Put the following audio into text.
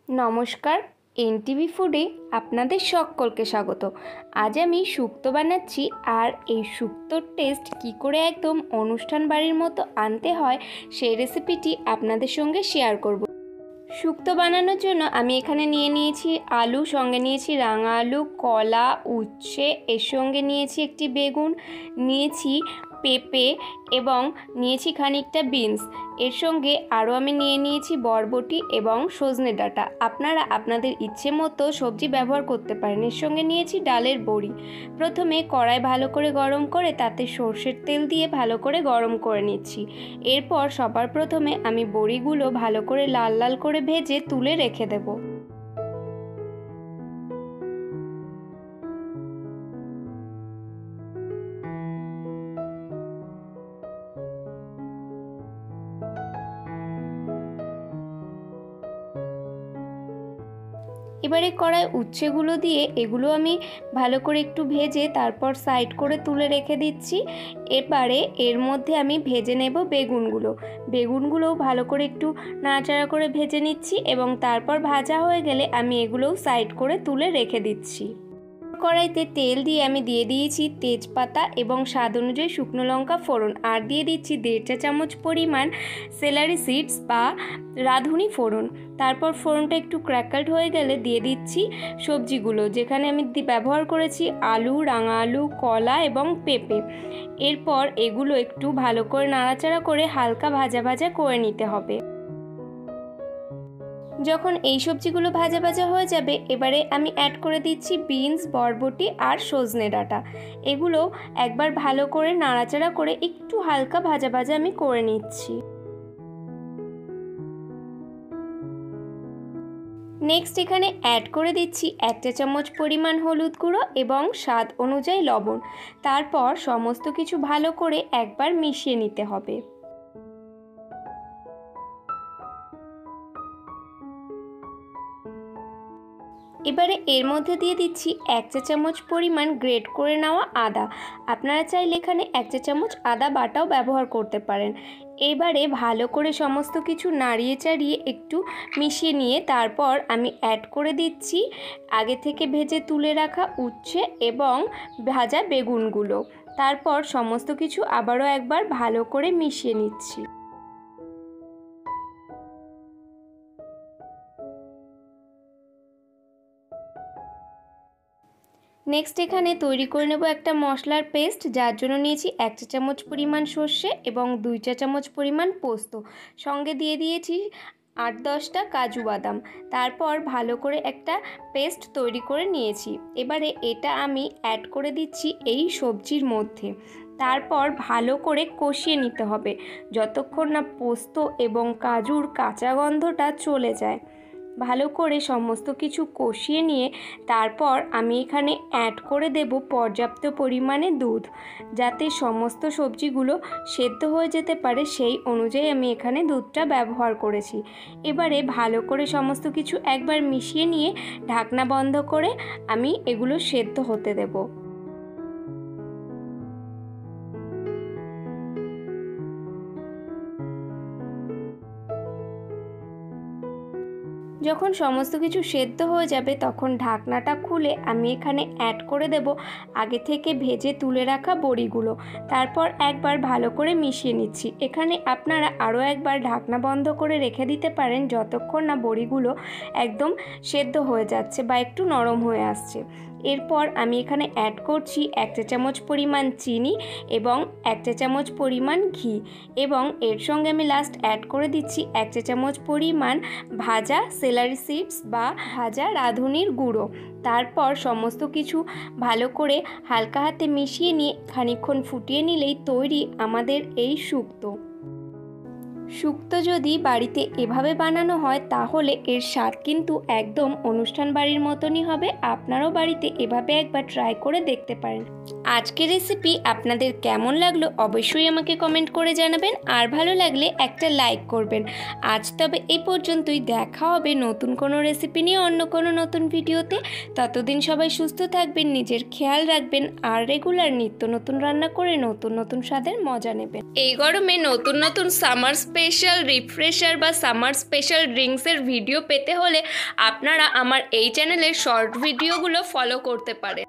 নমস্কার, এনটিভি ফুডে আপনাদের সকলকে স্বাগত। আজ আমি শুক্তো বানাচ্ছি, আর এই শুক্তোর টেস্ট কি করে একদম অনুষ্ঠান বাড়ির মতো আনতে হয় সেই রেসিপিটি আপনাদের সঙ্গে শেয়ার করব। শুক্তো বানানোর জন্য আমি এখানে নিয়ে নিয়েছি আলু, সঙ্গে নিয়েছি রাঙা আলু, কলা, উচ্ছে, এর সঙ্গে নিয়েছি একটি বেগুন, নিয়েছি পেঁপে এবং নিয়েছি খানিকটা বিনস। এর সঙ্গে আরও আমি নিয়ে নিয়েছি বরবটি এবং সজনে ডাঁটা। আপনারা আপনাদের ইচ্ছে মতো সবজি ব্যবহার করতে পারেন। এর সঙ্গে নিয়েছি ডালের বড়ি। প্রথমে কড়াই ভালো করে গরম করে তাতে সর্ষের তেল দিয়ে ভালো করে গরম করে নিচ্ছি। এরপর সবার প্রথমে আমি বড়িগুলো ভালো করে লাল লাল করে ভেজে তুলে রেখে দেবো। এবারে কড়াই উচ্ছেগুলো দিয়ে এগুলো আমি ভালো করে একটু ভেজে তারপর সাইড করে তুলে রেখে দিচ্ছি। এবারে এর মধ্যে আমি ভেজে নেব বেগুনগুলোও ভালো করে একটু নাড়াচাড়া করে ভেজে নিচ্ছি এবং তারপর ভাজা হয়ে গেলে আমি এগুলোও সাইড করে তুলে রেখে দিচ্ছি। কড়াইতে তেল দিয়ে আমি দিয়ে দিয়েছি তেজপাতা এবং স্বাদ অনুযায়ী শুকনো লঙ্কা ফোড়ন, আর দিয়ে দিচ্ছি 1.5 চা চামচ পরিমাণ সেলারি সিডস বা রাঁধুনি ফোড়ন। তারপর ফোড়নটা একটু ক্র্যাকলড হয়ে গেলে দিয়ে দিচ্ছি সবজিগুলো, যেখানে আমি ব্যবহার করেছি আলু, রাঙা আলু, কলা এবং পেঁপে। এরপর এগুলো একটু ভালো করে নাড়াচাড়া করে হালকা ভাজা ভাজা করে নিতে হবে। যখন এই সবজিগুলো ভাজা ভাজা হয়ে যাবে, এবারে আমি অ্যাড করে দিচ্ছি বিনস, বরবটি আর সজনে ডাঁটা। এগুলো একবার ভালো করে নাড়াচাড়া করে একটু হালকা ভাজা ভাজা আমি করে নিচ্ছি। নেক্সট এখানে অ্যাড করে দিচ্ছি 1 চা চামচ পরিমাণ হলুদ গুঁড়ো এবং স্বাদ অনুযায়ী লবণ। তারপর সমস্ত কিছু ভালো করে একবার মিশিয়ে নিতে হবে। এবারে এর মধ্যে দিয়ে দিচ্ছি 1 চা চামচ পরিমাণ গ্রেট করে নেওয়া আদা। আপনারা চাইলে এখানে 1 চা চামচ আদা বাটাও ব্যবহার করতে পারেন। এবারে ভালো করে সমস্ত কিছু নাড়িয়ে চাড়িয়ে একটু মিশিয়ে নিয়ে তারপর আমি অ্যাড করে দিচ্ছি আগে থেকে ভেজে তুলে রাখা উচ্ছে এবং ভাজা বেগুনগুলো। তারপর সমস্ত কিছু আবারও একবার ভালো করে মিশিয়ে নিচ্ছি। নেক্সট এখানে তৈরি করে নেব একটা মশলার পেস্ট, যার জন্য নিয়েছি 1 চা চামচ পরিমাণ সর্ষে এবং 2 চা চামচ পরিমাণ পোস্ত, সঙ্গে দিয়ে দিয়েছি 8-10টা কাজু বাদাম। তারপর ভালো করে একটা পেস্ট তৈরি করে নিয়েছি। এবারে এটা আমি অ্যাড করে দিচ্ছি এই সবজির মধ্যে। তারপর ভালো করে কষিয়ে নিতে হবে যতক্ষণ না পোস্ত এবং কাজুর কাঁচা গন্ধটা চলে যায়। ভালো করে সমস্ত কিছু কষিয়ে নিয়ে তারপর আমি এখানে অ্যাড করে দেব পর্যাপ্ত পরিমাণে দুধ, যাতে সমস্ত সবজিগুলো সেদ্ধ হয়ে যেতে পারে সেই অনুযায়ী আমি এখানে দুধটা ব্যবহার করেছি। এবারে ভালো করে সমস্ত কিছু একবার মিশিয়ে নিয়ে ঢাকনা বন্ধ করে আমি এগুলো সেদ্ধ হতে দেব। যখন সমস্ত কিছু সেদ্ধ হয়ে যাবে তখন ঢাকনাটা খুলে আমি এখানে অ্যাড করে দেব আগে থেকে ভেজে তুলে রাখা বড়িগুলো। তারপর একবার ভালো করে মিশিয়ে নিচ্ছি। এখানে আপনারা আরও একবার ঢাকনা বন্ধ করে রেখে দিতে পারেন যতক্ষণ না বড়িগুলো একদম সেদ্ধ হয়ে যাচ্ছে বা একটু নরম হয়ে আসছে। এরপর আমি এখানে অ্যাড করছি 1 চা চামচ পরিমাণ চিনি এবং 1 চা চামচ পরিমাণ ঘি, এবং এর সঙ্গে আমি লাস্ট অ্যাড করে দিচ্ছি 1 চা চামচ পরিমাণ ভাজা সেলারি সিডস বা ভাজা রাঁধুনির গুঁড়ো। তারপর সমস্ত কিছু ভালো করে হালকা হাতে মিশিয়ে নিয়ে খানিকক্ষণ ফুটিয়ে নিলেই তৈরি আমাদের এই শুক্তো। শুক্তো যদি বাড়িতে এভাবে বানানো হয় তাহলে এর স্বাদ কিন্তু একদম অনুষ্ঠান বাড়ির মতনই হবে। আপনারাও বাড়িতে এভাবে একবার ট্রাই করে দেখতে পারেন। আজকের রেসিপি আপনাদের কেমন লাগলো অবশ্যই আমাকে কমেন্ট করে জানাবেন, আর ভালো লাগলে একটা লাইক করবেন। আজ তবে এই পর্যন্তই, দেখা হবে নতুন কোনো রেসিপি নিয়ে অন্য কোনো নতুন ভিডিওতে। ততদিন সবাই সুস্থ থাকবেন, নিজের খেয়াল রাখবেন, আর রেগুলার নিত্য নতুন রান্না করে নতুন নতুন স্বাদের মজা নেবেন। এই গরমে নতুন নতুন সামার স্পেশাল রিফ্রেশার বা সামার স্পেশাল ড্রিঙ্কসের ভিডিও পেতে হলে আপনারা আমার এই চ্যানেলের শর্ট ভিডিওগুলো ফলো করতে পারেন।